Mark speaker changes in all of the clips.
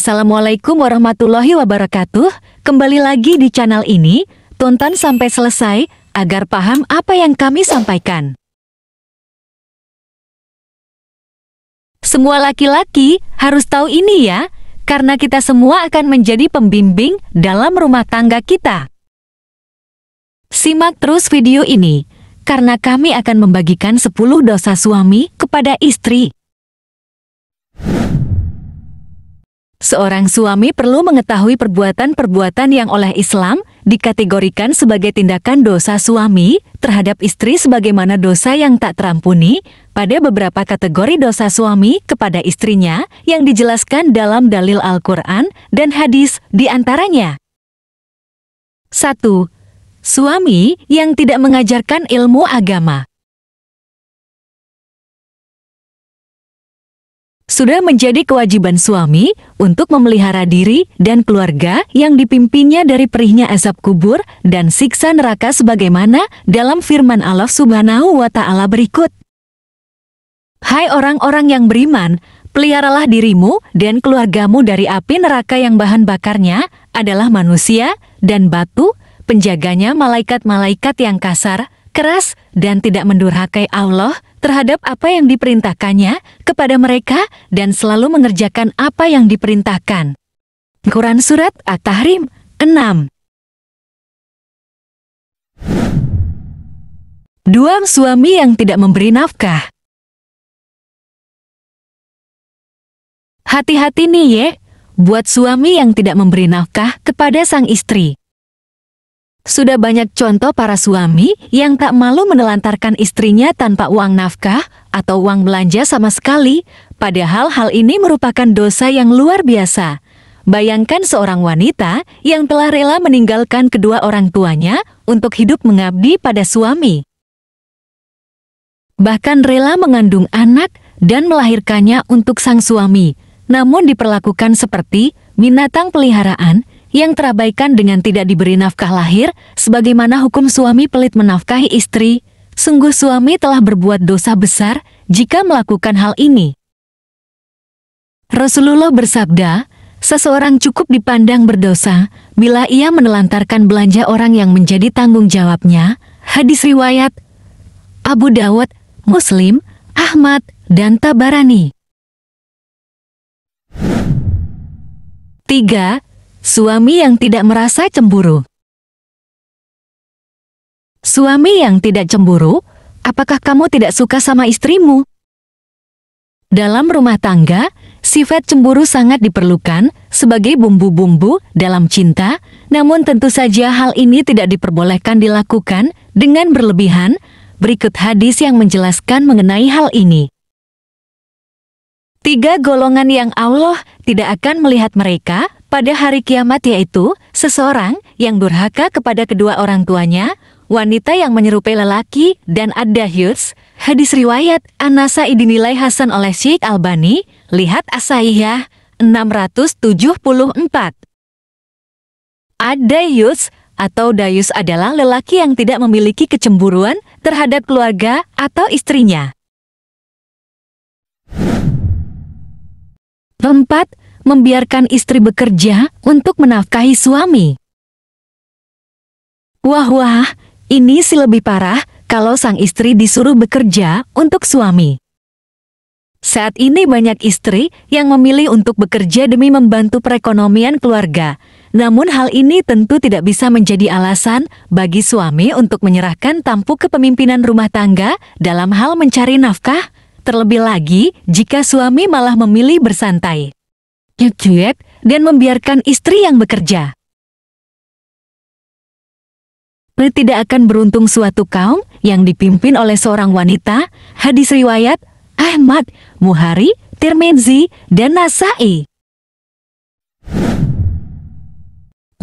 Speaker 1: Assalamualaikum warahmatullahi wabarakatuh. Kembali lagi di channel ini, tonton sampai selesai agar paham apa yang kami sampaikan. Semua laki-laki harus tahu ini ya, karena kita semua akan menjadi pembimbing dalam rumah tangga kita. Simak terus video ini, karena kami akan membagikan 10 dosa suami kepada istri. Seorang suami perlu mengetahui perbuatan-perbuatan yang oleh Islam dikategorikan sebagai tindakan dosa suami terhadap istri sebagaimana dosa yang tak terampuni pada beberapa kategori dosa suami kepada istrinya yang dijelaskan dalam dalil Al-Quran dan hadis di antaranya. 1. Suami yang tidak mengajarkan ilmu agama. Sudah menjadi kewajiban suami untuk memelihara diri dan keluarga yang dipimpinnya dari perihnya azab kubur dan siksa neraka sebagaimana dalam firman Allah Subhanahu wa Ta'ala berikut. Hai orang-orang yang beriman, peliharalah dirimu dan keluargamu dari api neraka yang bahan bakarnya adalah manusia dan batu, penjaganya malaikat-malaikat yang kasar, keras, dan tidak mendurhakai Allah terhadap apa yang diperintahkannya kepada mereka dan selalu mengerjakan apa yang diperintahkan. Quran Surat At-Tahrim 6. 2. Suami yang tidak memberi nafkah. Hati-hati nih ye, buat suami yang tidak memberi nafkah kepada sang istri. Sudah banyak contoh para suami yang tak malu menelantarkan istrinya tanpa uang nafkah atau uang belanja sama sekali, padahal hal ini merupakan dosa yang luar biasa. Bayangkan seorang wanita yang telah rela meninggalkan kedua orang tuanya untuk hidup mengabdi pada suami. Bahkan rela mengandung anak dan melahirkannya untuk sang suami, namun diperlakukan seperti binatang peliharaan yang terabaikan dengan tidak diberi nafkah lahir, sebagaimana hukum suami pelit menafkahi istri. Sungguh suami telah berbuat dosa besar jika melakukan hal ini. Rasulullah bersabda, seseorang cukup dipandang berdosa bila ia menelantarkan belanja orang yang menjadi tanggung jawabnya. Hadis riwayat Abu Dawud, Muslim, Ahmad, dan Tabarani. 3. Suami yang tidak merasa cemburu. Suami yang tidak cemburu, apakah kamu tidak suka sama istrimu? Dalam rumah tangga, sifat cemburu sangat diperlukan sebagai bumbu-bumbu dalam cinta, namun tentu saja hal ini tidak diperbolehkan dilakukan dengan berlebihan. Berikut hadis yang menjelaskan mengenai hal ini. 3 golongan yang Allah tidak akan melihat mereka pada hari kiamat, yaitu seseorang yang durhaka kepada kedua orang tuanya, wanita yang menyerupai lelaki, dan ad-dahyus. Hadis riwayat An-Nasa'i dinilai hasan oleh Syekh Albani, lihat As-Sahihah 674. Ad-dahyus atau dayus adalah lelaki yang tidak memiliki kecemburuan terhadap keluarga atau istrinya. 4. Membiarkan istri bekerja untuk menafkahi suami. Wah, ini sih lebih parah kalau sang istri disuruh bekerja untuk suami. Saat ini banyak istri yang memilih untuk bekerja demi membantu perekonomian keluarga. Namun hal ini tentu tidak bisa menjadi alasan bagi suami untuk menyerahkan tampuk kepemimpinan rumah tangga dalam hal mencari nafkah, terlebih lagi jika suami malah memilih bersantai, cuek, dan membiarkan istri yang bekerja. Tidak akan beruntung suatu kaum yang dipimpin oleh seorang wanita. Hadis riwayat Ahmad, Muhari, Tirmidzi, dan Nasa'i. 5.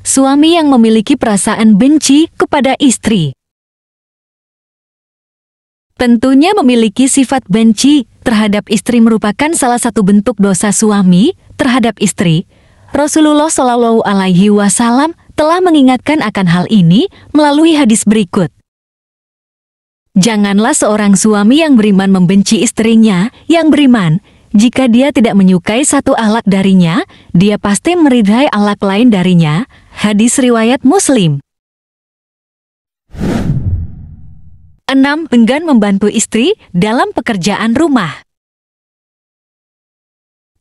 Speaker 1: Suami yang memiliki perasaan benci kepada istri. Tentunya memiliki sifat benci terhadap istri merupakan salah satu bentuk dosa suami terhadap istri. Rasulullah Shallallahu Alaihi Wasallam telah mengingatkan akan hal ini melalui hadis berikut. Janganlah seorang suami yang beriman membenci istrinya yang beriman, jika dia tidak menyukai satu akhlak darinya, dia pasti meridhai akhlak lain darinya. Hadis riwayat Muslim. 6. Enggan membantu istri dalam pekerjaan rumah.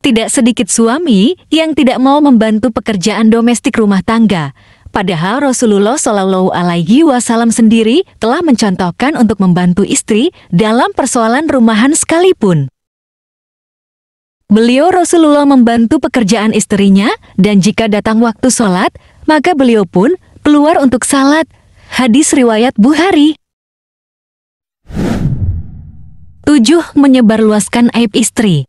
Speaker 1: Tidak sedikit suami yang tidak mau membantu pekerjaan domestik rumah tangga. Padahal Rasulullah Shallallahu Alaihi Wasallam sendiri telah mencontohkan untuk membantu istri dalam persoalan rumahan sekalipun. Beliau Rasulullah membantu pekerjaan istrinya, dan jika datang waktu sholat, maka beliau pun keluar untuk salat. Hadis riwayat Bukhari. 7. Menyebarluaskan aib istri.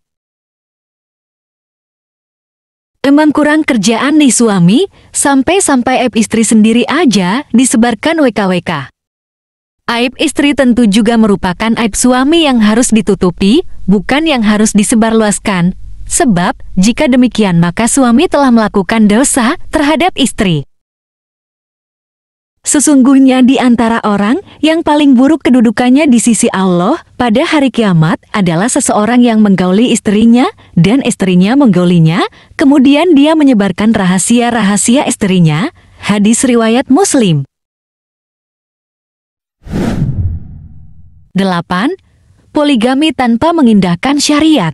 Speaker 1: Emang kurang kerjaan nih suami, sampai-sampai aib istri sendiri aja disebarkan WKWK. Aib istri tentu juga merupakan aib suami yang harus ditutupi, bukan yang harus disebarluaskan. Sebab, jika demikian maka suami telah melakukan dosa terhadap istri. Sesungguhnya di antara orang yang paling buruk kedudukannya di sisi Allah pada hari kiamat adalah seseorang yang menggauli istrinya dan istrinya menggaulinya, kemudian dia menyebarkan rahasia-rahasia istrinya. Hadis riwayat Muslim. 8. Poligami tanpa mengindahkan syariat.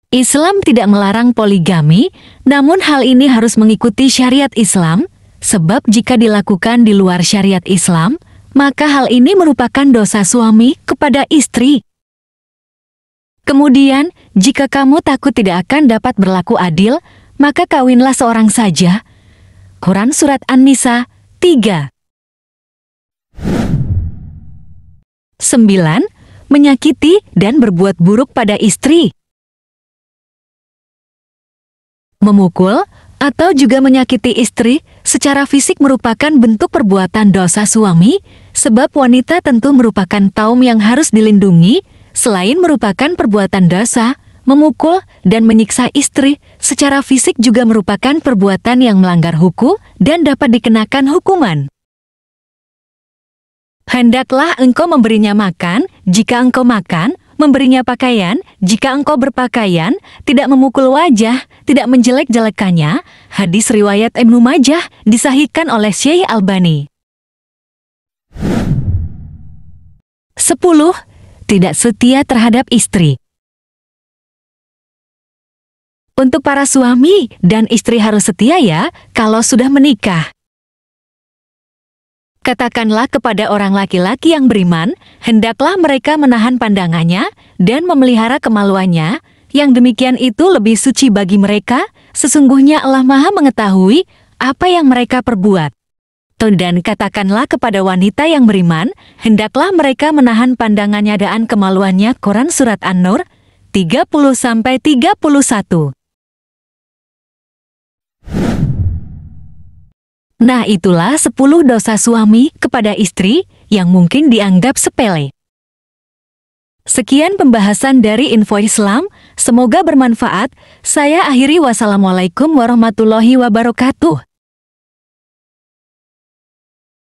Speaker 1: Islam tidak melarang poligami, namun hal ini harus mengikuti syariat Islam. Sebab jika dilakukan di luar syariat Islam, maka hal ini merupakan dosa suami kepada istri. Kemudian, jika kamu takut tidak akan dapat berlaku adil, maka kawinlah seorang saja. Quran Surat An-Nisa 3. 9. Menyakiti dan berbuat buruk pada istri. Memukul atau juga menyakiti istri secara fisik merupakan bentuk perbuatan dosa suami, sebab wanita tentu merupakan kaum yang harus dilindungi. Selain merupakan perbuatan dosa, memukul dan menyiksa istri secara fisik juga merupakan perbuatan yang melanggar hukum dan dapat dikenakan hukuman. Hendaklah engkau memberinya makan jika engkau makan, memberinya pakaian jika engkau berpakaian, tidak memukul wajah, tidak menjelek-jelekannya. Hadis riwayat Ibnu Majah disahihkan oleh Syekh Albani. 10. Tidak setia terhadap istri. Untuk para suami dan istri harus setia ya kalau sudah menikah. Katakanlah kepada orang laki-laki yang beriman, hendaklah mereka menahan pandangannya dan memelihara kemaluannya, yang demikian itu lebih suci bagi mereka, sesungguhnya Allah Maha mengetahui apa yang mereka perbuat. Dan katakanlah kepada wanita yang beriman, hendaklah mereka menahan pandangannya dan kemaluannya. Quran Surat An-Nur 30-31. Nah, itulah 10 dosa suami kepada istri yang mungkin dianggap sepele. Sekian pembahasan dari Info Islam, semoga bermanfaat. Saya akhiri, wassalamualaikum warahmatullahi wabarakatuh.